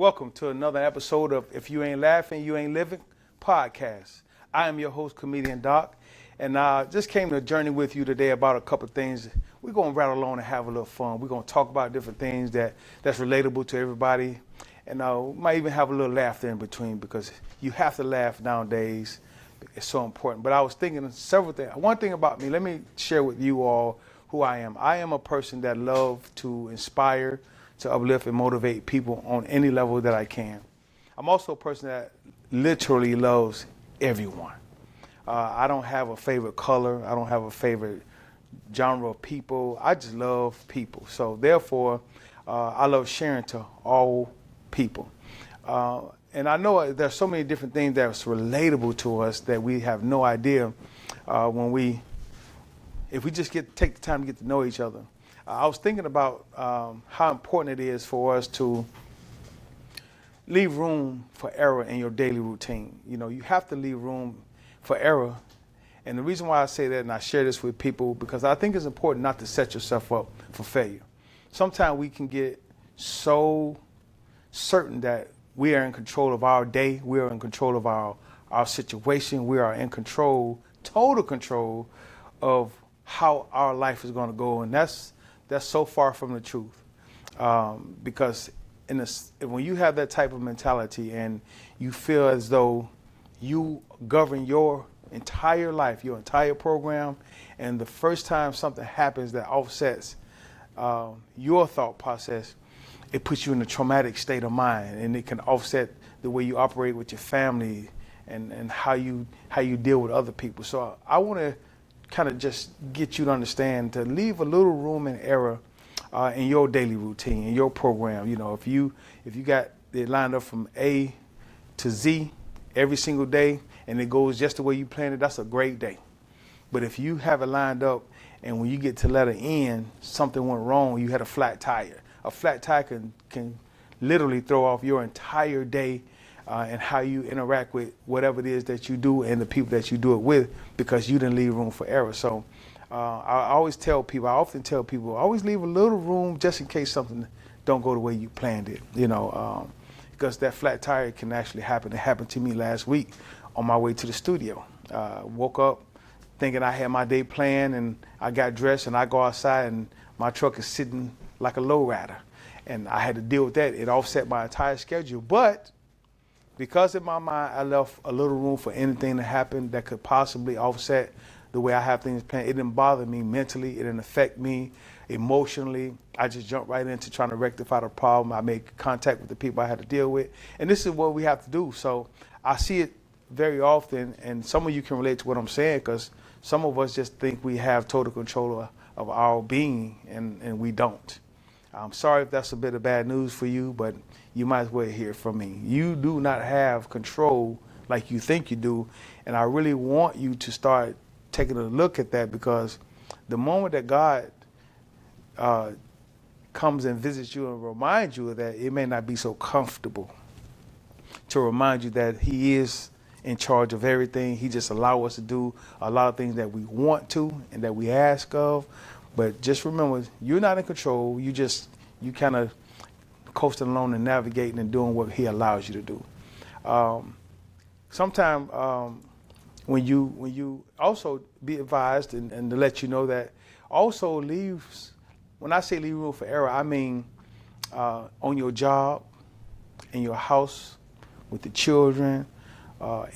Welcome to another episode of If You Ain't Laughing, You Ain't Living podcast. I am your host, Comedian Doc, and I just came to journey with you today about a couple of things. We're going to rattle on and have a little fun. We're going to talk about different things that's relatable to everybody, and we might even have a little laughter in between because you have to laugh nowadays. It's so important. But I was thinking of several things. One thing about me, let me share with you all who I am. I am a person that loves to inspire, to uplift and motivate people on any level that I can. I'm also a person that literally loves everyone. I don't have a favorite color. I don't have a favorite genre of people. I just love people. So therefore, I love sharing to all people. And I know there's so many different things that's relatable to us that we have no idea if we just take the time to get to know each other. I was thinking about how important it is for us to leave room for error in your daily routine. You know, you have to leave room for error. And the reason why I say that, and I share this with people, because I think it's important not to set yourself up for failure. Sometimes we can get so certain that we are in control of our day, we are in control of our situation, we are in control, total control of how our life is going to go. And that's so far from the truth. Because when you have that type of mentality and you feel as though you govern your entire life, your entire program, and the first time something happens that offsets your thought process, it puts you in a traumatic state of mind, and it can offset the way you operate with your family and how you deal with other people. So I want to kind of just get you to understand to leave a little room and error in your daily routine, in your program. You know, if you got it lined up from A to Z every single day and it goes just the way you planned it, that's a great day. But if you have it lined up and when you get to letter N, something went wrong, you had a flat tire. A flat tire can literally throw off your entire day and how you interact with whatever it is that you do and the people that you do it with, because you didn't leave room for error. So I often tell people, always leave a little room just in case something don't go the way you planned it, because that flat tire can actually happen. It happened to me last week on my way to the studio. Woke up thinking I had my day planned, and I got dressed and I go outside and my truck is sitting like a lowrider, and I had to deal with that. It offset my entire schedule, but because in my mind I left a little room for anything to happen that could possibly offset the way I have things planned. It didn't bother me mentally. It didn't affect me emotionally. I just jumped right into trying to rectify the problem. I made contact with the people I had to deal with, and this is what we have to do. So I see it very often, and some of you can relate to what I'm saying, because some of us just think we have total control of our being, and we don't. I'm sorry if that's a bit of bad news for you, but you might as well hear it from me. You do not have control like you think you do, and I really want you to start taking a look at that, because the moment that God comes and visits you and reminds you of that, it may not be so comfortable to remind you that He is in charge of everything. He just allows us to do a lot of things that we want to and that we ask of. But just remember, you're not in control. You kind of coasting along and navigating and doing what He allows you to do. Sometimes when you also be advised and to let you know that also when I say leave room for error, I mean on your job, in your house, with the children,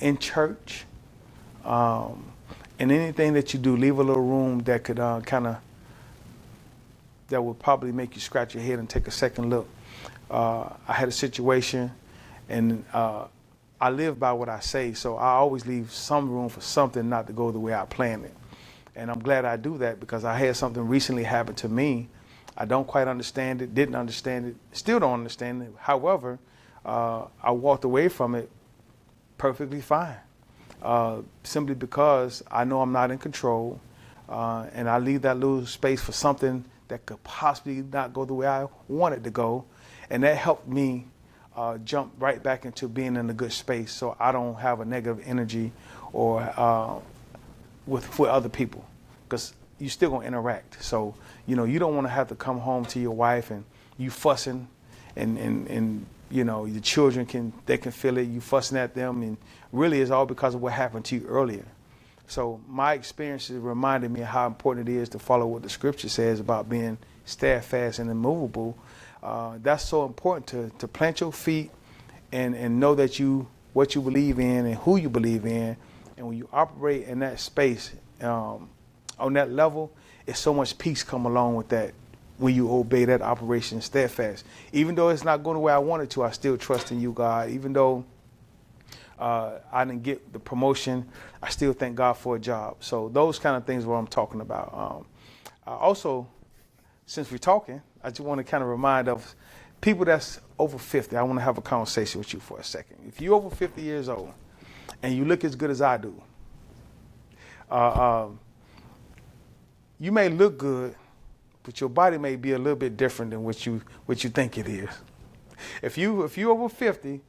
in church, and anything that you do, leave a little room that could that would probably make you scratch your head and take a second look. I had a situation, and I live by what I say, so I always leave some room for something not to go the way I planned it. And I'm glad I do that, because I had something recently happen to me. I don't quite understand it, didn't understand it, still don't understand it. However, I walked away from it perfectly fine, simply because I know I'm not in control, and I leave that little space for something that could possibly not go the way I want it to go. And that helped me jump right back into being in a good space, so I don't have a negative energy or with other people, because you're still gonna interact. So you don't want to have to come home to your wife and you fussing and Your children can feel it. You fussing at them, and really it's all because of what happened to you earlier. So my experiences reminded me of how important it is to follow what the scripture says about being steadfast and immovable. That's so important to plant your feet and know that what you believe in and who you believe in. And when you operate in that space, on that level, it's so much peace come along with that when you obey that operation steadfast. Even though it's not going the way I wanted to, I still trust in you, God. Even though I didn't get the promotion, I still thank God for a job. So those kind of things are what I'm talking about. Also, since we're talking, I just want to kind of remind of people that's over 50. I want to have a conversation with you for a second. If you're over 50 years old and you look as good as I do, you may look good, but your body may be a little bit different than what you think it is. If you're over 50,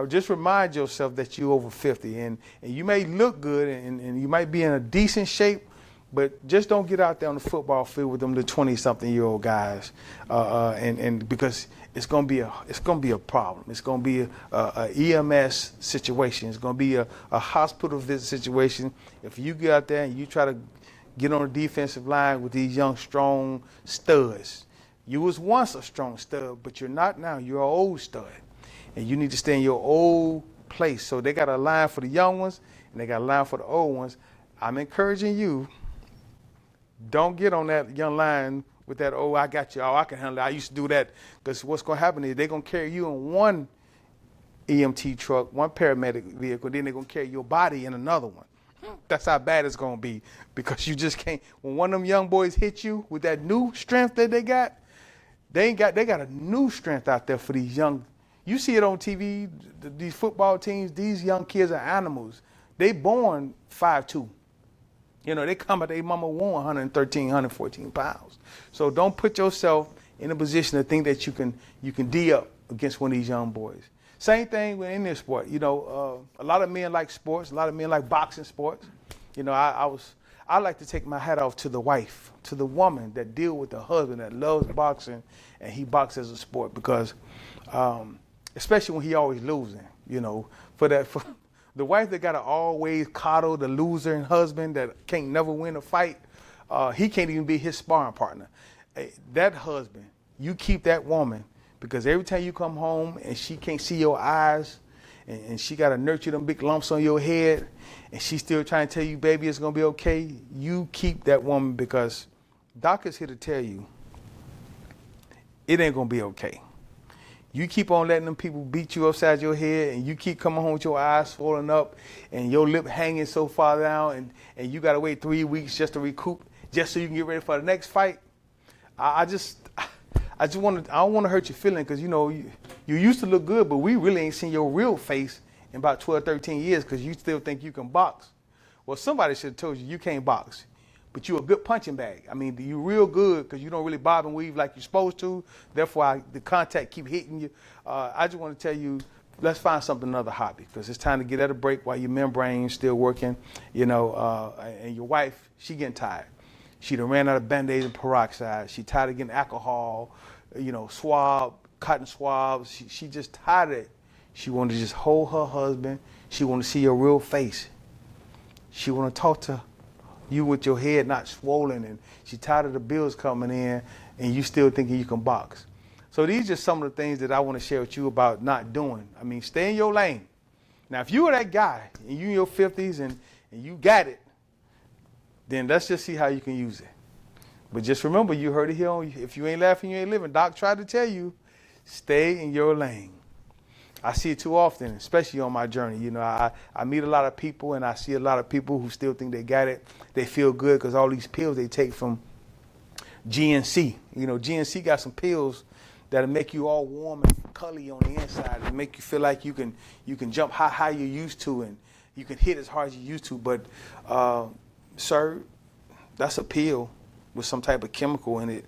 just remind yourself that you're over 50, and you may look good and you might be in a decent shape, but just don't get out there on the football field with them little 20-something-year-old guys, and because it's gonna be a problem. It's gonna be a EMS situation. It's gonna be a hospital visit situation. If you get out there and you try to get on the defensive line with these young, strong studs. You was once a strong stud, but you're not now. You're an old stud. And you need to stay in your old place. So they got a line for the young ones, and they got a line for the old ones. I'm encouraging you, don't get on that young line with that, oh, I got you, oh, I can handle it. I used to do that. Because what's going to happen is they're going to carry you in one EMT truck, one paramedic vehicle, then they're going to carry your body in another one. That's how bad it's going to be, because you just can't. When one of them young boys hit you with that new strength that they got a new strength out there for these young. You see it on TV, these football teams, these young kids are animals. They born 5'2". They come out, their mama won 113, 114 pounds. So don't put yourself in a position to think that you can D up against one of these young boys. Same thing in this sport. A lot of men like sports. A lot of men like boxing sports. I like to take my hat off to the wife, to the woman that deal with the husband that loves boxing, and he boxes as a sport, because, especially when he always losing. For the wife that gotta always coddle the losing husband that can't never win a fight, he can't even be his sparring partner. That husband, you keep that woman. Because every time you come home and she can't see your eyes, and she got to nurture them big lumps on your head, and she's still trying to tell you, baby, it's going to be okay, you keep that woman, because Doc is here to tell you it ain't going to be okay. You keep on letting them people beat you upside your head, and you keep coming home with your eyes swollen up and your lip hanging so far down, and you got to wait 3 weeks just to recoup, just so you can get ready for the next fight. I don't want to hurt your feeling, because you used to look good, but we really ain't seen your real face in about 12, 13 years, because you still think you can box. Well, somebody should have told you can't box, but you're a good punching bag. I mean, you're real good because you don't really bob and weave like you're supposed to. Therefore, the contact keep hitting you. I just want to tell you, let's find another hobby, because it's time to get at a break while your membrane's still working. And your wife, she getting tired. She done ran out of Band-Aids and peroxide. She tired of getting alcohol, cotton swabs. She just tired of it. She want to just hold her husband. She want to see your real face. She want to talk to you with your head not swollen, and she tired of the bills coming in, and you still thinking you can box. So these are just some of the things that I want to share with you about not doing. I mean, stay in your lane. Now, if you were that guy and you in your 50s and you got it, then let's just see how you can use it. But just remember, you heard it here on If You Ain't Laughing, You Ain't Living. Doc tried to tell you, stay in your lane. I see it too often, especially on my journey. I meet a lot of people, and I see a lot of people who still think they got it. They feel good because all these pills they take from GNC. GNC got some pills that'll make you all warm and cuddly on the inside and make you feel like you can jump high you used to, and you can hit as hard as you used to. But, sir, that's a pill with some type of chemical in it,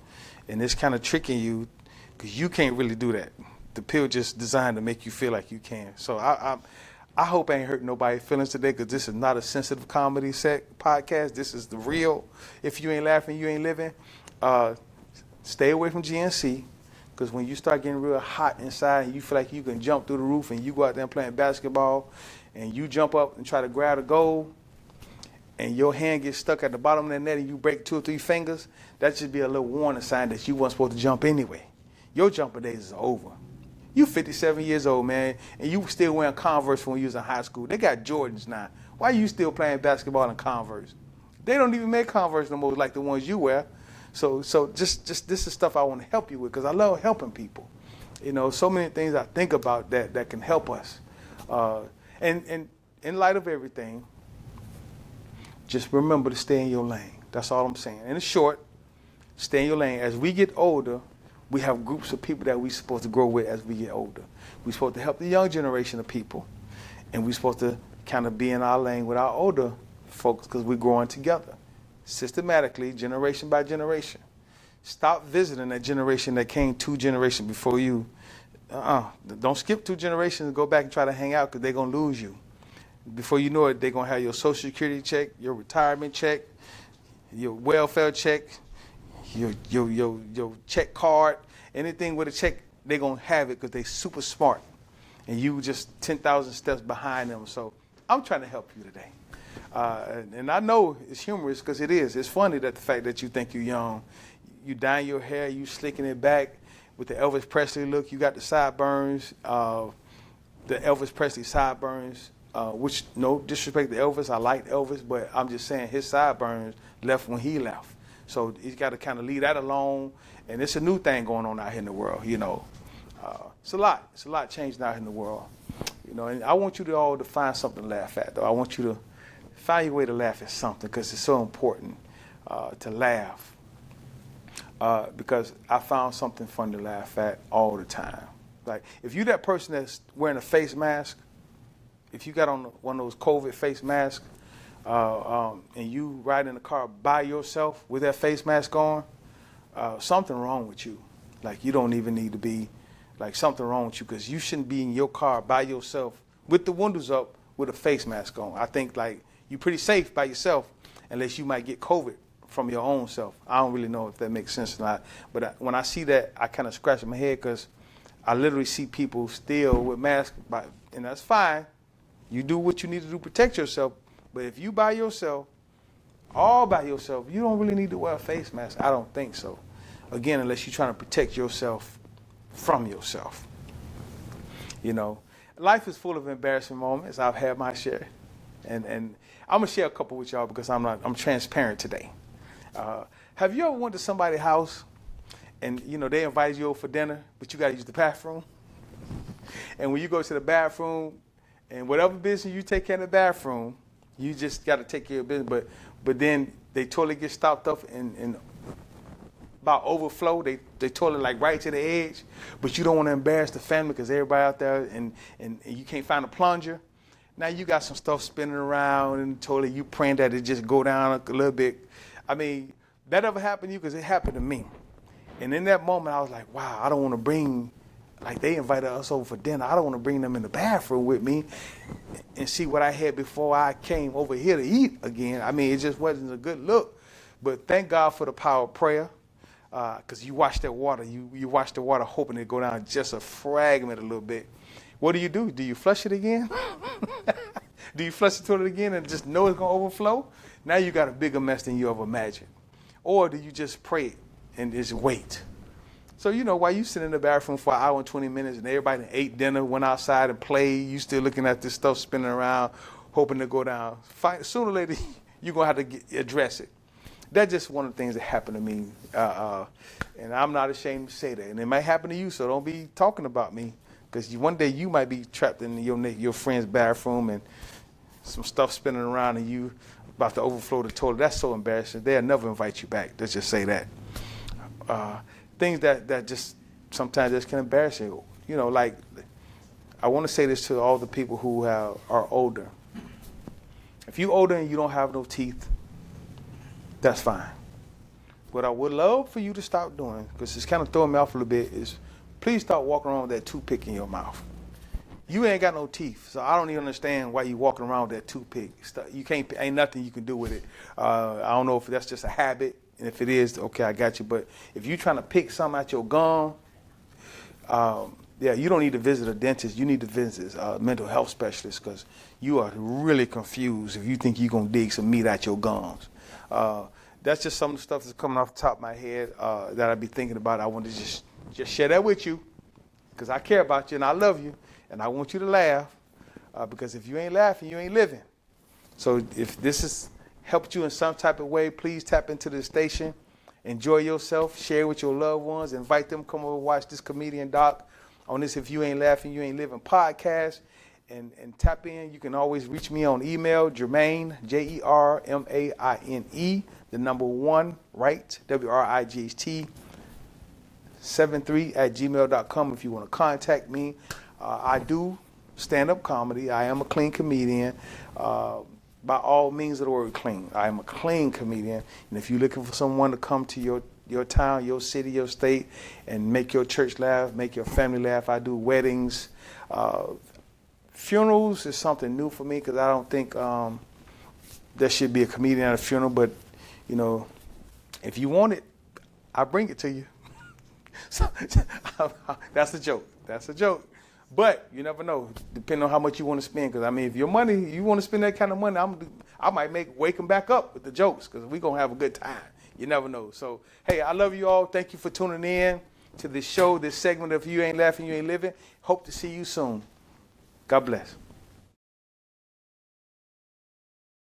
and it's kind of tricking you, because you can't really do that. The pill just designed to make you feel like you can. So I hope I ain't hurting nobody's feelings today, because this is not a sensitive comedy podcast. This is the real. If you ain't laughing, you ain't living. Stay away from GNC, because when you start getting real hot inside and you feel like you can jump through the roof and you go out there and playing basketball and you jump up and try to grab a goal and your hand gets stuck at the bottom of that net and you break 2 or 3 fingers, that should be a little warning sign that you weren't supposed to jump anyway. Your jumping days is over. You 57 years old, man, and you still wearing Converse when you was in high school. They got Jordans now. Why are you still playing basketball in Converse? They don't even make Converse no more like the ones you wear. So just this is stuff I want to help you with because I love helping people. You know, so many things I think about that can help us. And in light of everything, just remember to stay in your lane. That's all I'm saying. And it's short, stay in your lane. As we get older, we have groups of people that we're supposed to grow with as we get older. We're supposed to help the young generation of people. And we're supposed to kind of be in our lane with our older folks because we're growing together, systematically, generation by generation. Stop visiting that generation that came 2 generations before you. Don't skip 2 generations and go back and try to hang out because they're going to lose you. Before you know it, they're going to have your Social Security check, your retirement check, your welfare check, your check card, anything with a check, they're going to have it because they're super smart. And you just 10,000 steps behind them. So I'm trying to help you today. And I know it's humorous because it is. It's funny that the fact that you think you're young. You dyeing your hair, you slicking it back with the Elvis Presley look. You got the sideburns, the Elvis Presley sideburns, which no disrespect to Elvis. I like Elvis, but I'm just saying his sideburns left when he left. So he's got to kind of leave that alone. And it's a new thing going on out here in the world, you know. It's a lot. It's a lot changing out here in the world. You know, and I want you to all to find something to laugh at, though. I want you to find your way to laugh at something because it's so important to laugh. Because I found something fun to laugh at all the time. Like, if you're that person that's wearing a face mask, if you got on one of those COVID face masks, and you ride in the car by yourself with that face mask on, something wrong with you. Like, you don't even need to be, like, something wrong with you because you shouldn't be in your car by yourself with the windows up with a face mask on. I think, like, you're pretty safe by yourself unless you might get COVID from your own self. I don't really know if that makes sense or not. But when I see that, I kind of scratch my head because I literally see people still with masks, and that's fine. You do what you need to do to protect yourself. But if you by yourself, all by yourself, you don't really need to wear a face mask. I don't think so. Again, unless you're trying to protect yourself from yourself. You know, life is full of embarrassing moments. I've had my share. And I'm going to share a couple with y'all because I'm transparent today. Have you ever went to somebody's house and, you know, they invited you over for dinner, but you got to use the bathroom? And when you go to the bathroom, and whatever business you take care of in the bathroom, you just got to take care of business. But then they toilet gets stopped up and about overflow. They toilet like right to the edge, but you don't want to embarrass the family because everybody out there and you can't find a plunger. Now you got some stuff spinning around in the toilet. You praying that it just go down a little bit. I mean, that ever happened to you? Because it happened to me. And in that moment, I was like, wow, I don't want to bring, like they invited us over for dinner. I don't want to bring them in the bathroom with me and see what I had before I came over here to eat again. I mean, it just wasn't a good look. But thank God for the power of prayer. Because you watch that water. You watch the water hoping it go down just a fragment a little bit. What do? Do you flush it again? Do you flush the toilet again and just know it's going to overflow? Now you got a bigger mess than you ever imagined. Or do you just pray and just wait? So, you know, while you sit in the bathroom for an hour and 20 minutes and everybody ate dinner, went outside and played, you still looking at this stuff spinning around, hoping to go down. Sooner or later, you're going to have to address it. That's just one of the things that happened to me. And I'm not ashamed to say that. And it might happen to you, so don't be talking about me. Because one day you might be trapped in your friend's bathroom and some stuff spinning around and you about to overflow the toilet. That's so embarrassing. They'll never invite you back. Let's just say that. Things that just sometimes just can embarrass you. You know, like, I want to say this to all the people who are older. If you're older and you don't have no teeth, that's fine. What I would love for you to stop doing, because it's kind of throwing me off a little bit, is please stop walking around with that toothpick in your mouth. You ain't got no teeth, so I don't even understand why you walking around with that toothpick. You can't, ain't nothing you can do with it. I don't know if that's just a habit, and if it is, okay, I got you. But if you're trying to pick something out your gum Yeah, you don't need to visit a dentist. You need to visit a mental health specialist because you are really confused if you think you're going to dig some meat out your gums. That's just some of the stuff that's coming off the top of my head that I be thinking about. I want to just share that with you because I care about you and I love you and I want you to laugh because if you ain't laughing, you ain't living. So if this has helped you in some type of way, please tap into the station. Enjoy yourself. Share with your loved ones. Invite them to come over and watch this comedian doc on this If You Ain't Laughing, You Ain't Living podcast. And tap in. You can always reach me on email, Jermaine, Jermaine, the number 1, right, WRIGHT, 73@gmail.com if you want to contact me. I do stand-up comedy. I am a clean comedian. By all means of the word clean. I am a clean comedian. And if you're looking for someone to come to your town, your city, your state, and make your church laugh, make your family laugh, I do weddings. Funerals is something new for me because I don't think there should be a comedian at a funeral. But, you know, if you want it, I bring it to you. So, that's a joke. That's a joke. But you never know, depending on how much you want to spend. Because, I mean, if you want to spend that kind of money, I might wake them back up with the jokes because we're going to have a good time. You never know. So, hey, I love you all. Thank you for tuning in to this show, this segment of You Ain't Laughing, You Ain't Living. Hope to see you soon. God bless.